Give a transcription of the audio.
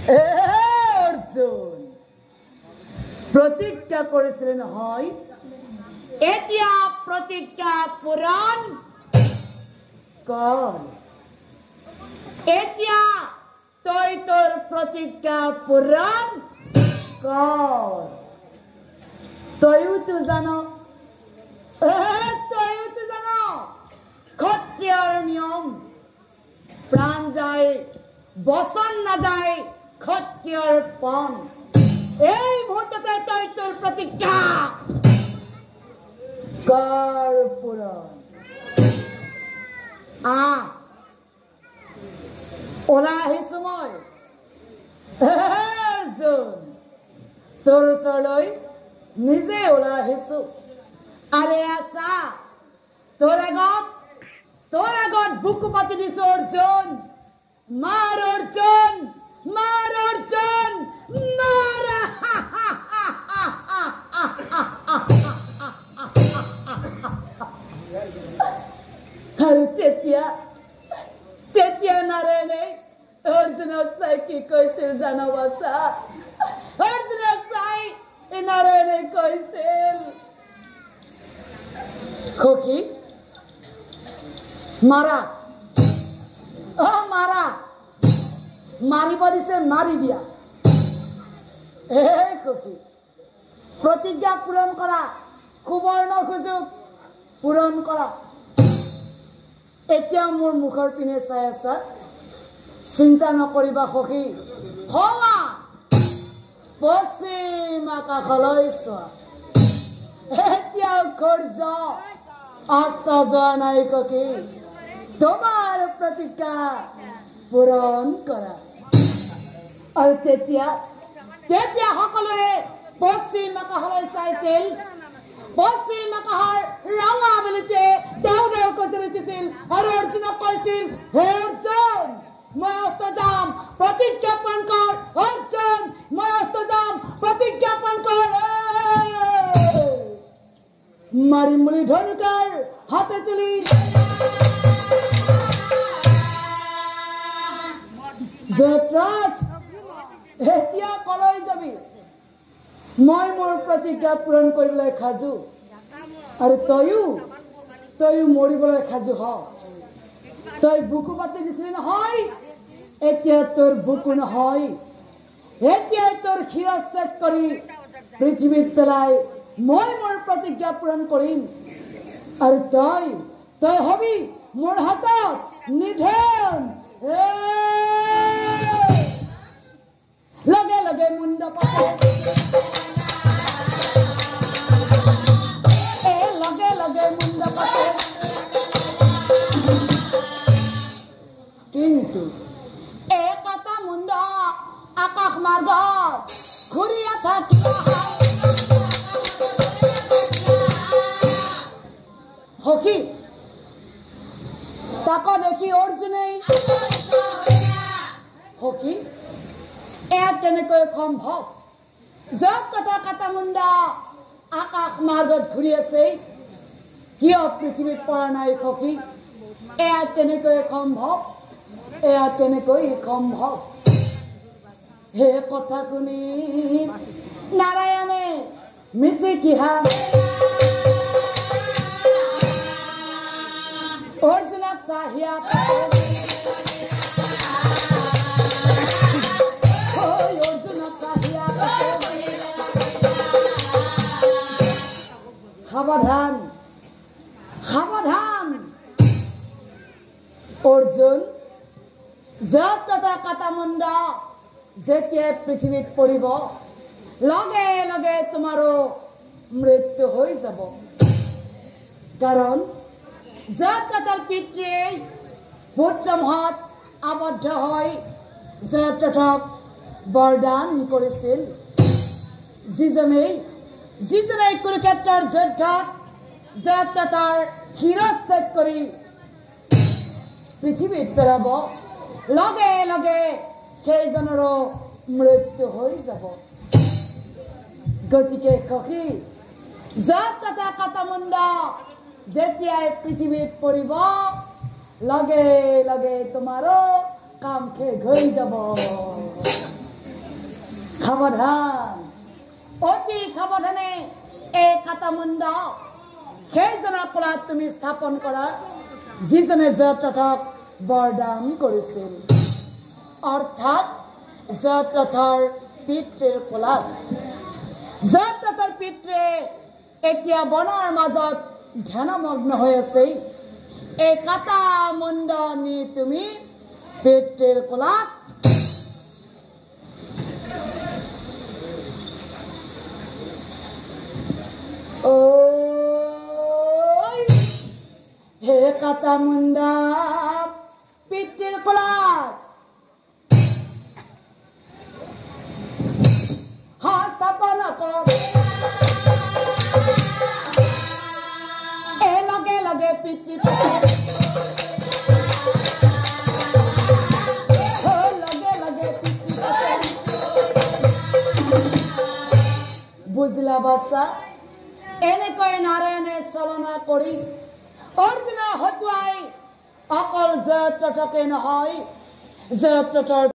অৰ্জুন প্ৰতিজ্ঞা কৰিছিলে নহয়, এতিয়া প্ৰতিজ্ঞা পূৰণ কৰ। এতিয়া তই তোৰ প্ৰতিজ্ঞা পূৰণ কৰ। তইওতো জান ক্ষত্ৰিয়ৰ নিয়ম, প্ৰাণ যায় বচন নাযায় ক্ষত্ৰিয়ৰ পণ। এই মুহূৰ্ততে তই তোৰ প্ৰতিজ্ঞা কৰ পূৰণ। ওলাই আহিছো মই অৰ্জুন, তোৰ ওচৰলৈ নিজে ওলাই আহিছো। আৰে আছা, তোৰ আগত বুকু পাতি দিছো অৰ্জুন। মাৰ অৰ্জুন, মাৰ অৰ্জুন, মাৰ। আৰু তেতিয়া নাৰায়ণে অৰ্জুনক চাই কি কৈছিল জানো বাছা? অৰ্জুনক চাই নাৰায়ণে কৈছিল, সখী মাৰা, মাৰা, মাৰিব দিছে মাৰি দিয়া। সখী প্ৰতিজ্ঞা পূৰণ কৰা, সুবৰ্ণ সুযোগ পূৰণ কৰা। এতিয়া মোৰ মুখৰ পিনে চাই আছা, চিন্তা নকৰিবা সখী। হৱা পশ্চিম আকাশলৈ চোৱা, এতিয়াও সূৰ্য অস্ত যোৱা নাই সখী। তোমাৰ প্ৰতিজ্ঞা পূৰণ কৰা। আৰু তেতিয়া সকলোৱে পশ্চিম আকাশলৈ চাইছিল। পশ্চিম আকাশৰ ৰঙা বেলিতে দেও দেওকৈ জ্বলিছিল আৰু অৰ্জুনক কৈছিল, হে অৰ্জুন মই অস্ত যাম, প্ৰতিজ্ঞা পূৰণ কৰ। অৰ্জুন মই অস্ত যাম, প্ৰতিজ্ঞা পূৰণ কৰ। মাৰিম বুলি ধনুকাৰ হাতে তুলি জয়দ্ৰত, এতিয়া কলৈ যাবি? মই মোৰ প্ৰতিজ্ঞা পূৰণ কৰিবলৈ সাজু, আৰু তয়ো মৰিবলৈ সাজু হ। তই বুকু পাতি দিছিলি নহয়, এতিয়া তোৰ বুকু নহয়, এতিয়াই তোৰ শিৰচ্ছেদ কৰি পৃথিৱীত পেলাই মই মোৰ প্ৰতিজ্ঞা পূৰণ কৰিম। আৰু তই হবি মোৰ হাতত নিধন। লগে লগে মুণ্ড পাতে, লগে লগে মুণ্ড পাতে। কিন্তু এটা মুণ্ড আকাশ মাৰ্গত ঘূৰিয়া থাকিব। সখী তাক দেখি অৰ্জুনে, সখী এয়া কেনেকৈ সম্ভৱ? য'ত কাটা মুণ্ডা আকাশ মাৰ্গত ঘূৰি আছে, কিয় পৃথিৱীত পৰা নাই সখী? এয়া কেনেকৈ সম্ভৱ? এয়া কেনেকৈ সম্ভৱ? সেই কথা শুনি নাৰায়ণে মিচিকি অৰ্জুনক চাহিয়া সাৱধান, সাৱধান অৰ্জুন। য'ত কাটা মুণ্ড যেতিয়াই পৃথিৱীত পৰিব, লগে লগে তোমাৰো মৃত্যু হৈ যাব। কাৰণ য'ত পিতৃয়ে পুত্ৰমহত আবদ্ধ হৈ জয়দ্ৰথক বৰদান কৰিছিল, যিজনে কুৰুক্ষেত্ৰৰ যুদ্ধত জয়দ্ৰথৰ শিৰচ্ছেদ কৰি পৃথিৱীত পেলাব, লগে লগে সেইজনৰো মৃত্যু হৈ যাব। গতিকে সখী য'ত কাটা মুণ্ড যেতিয়াই পৃথিৱীত পৰিব, লগে লগে তোমাৰো কাম শেষ হৈ যাব। সাৱধান অতি সাৱধানে এই কাটামুণ্ড সেইজনৰ কোলাত তুমি স্থাপন কৰা যিজনে জয়দ্ৰথক বৰদান কৰিছিল অৰ্থাৎ জয়দ্ৰথৰ পিতৃৰ কোলাত জয়দ্ৰথৰ পিতৃয়ে এতিয়া বনৰ মাজত ধ্যানমগ্ন হৈ আছে এই কাটামুণ্ড নি তুমি পিতৃৰ কোলাত হে কাটামুণ্ডা পিতৃৰ কোলাত স্থাপন কৰ এই লগে লগে পিতৃ বুঝলা বাচ্চা এনেকৈ নাৰায়ণে চলনা কৰি অৰ্জুনৰ হতুৱাই অকল জয়দ্ৰথকে নহয় জয়দ্ৰথৰ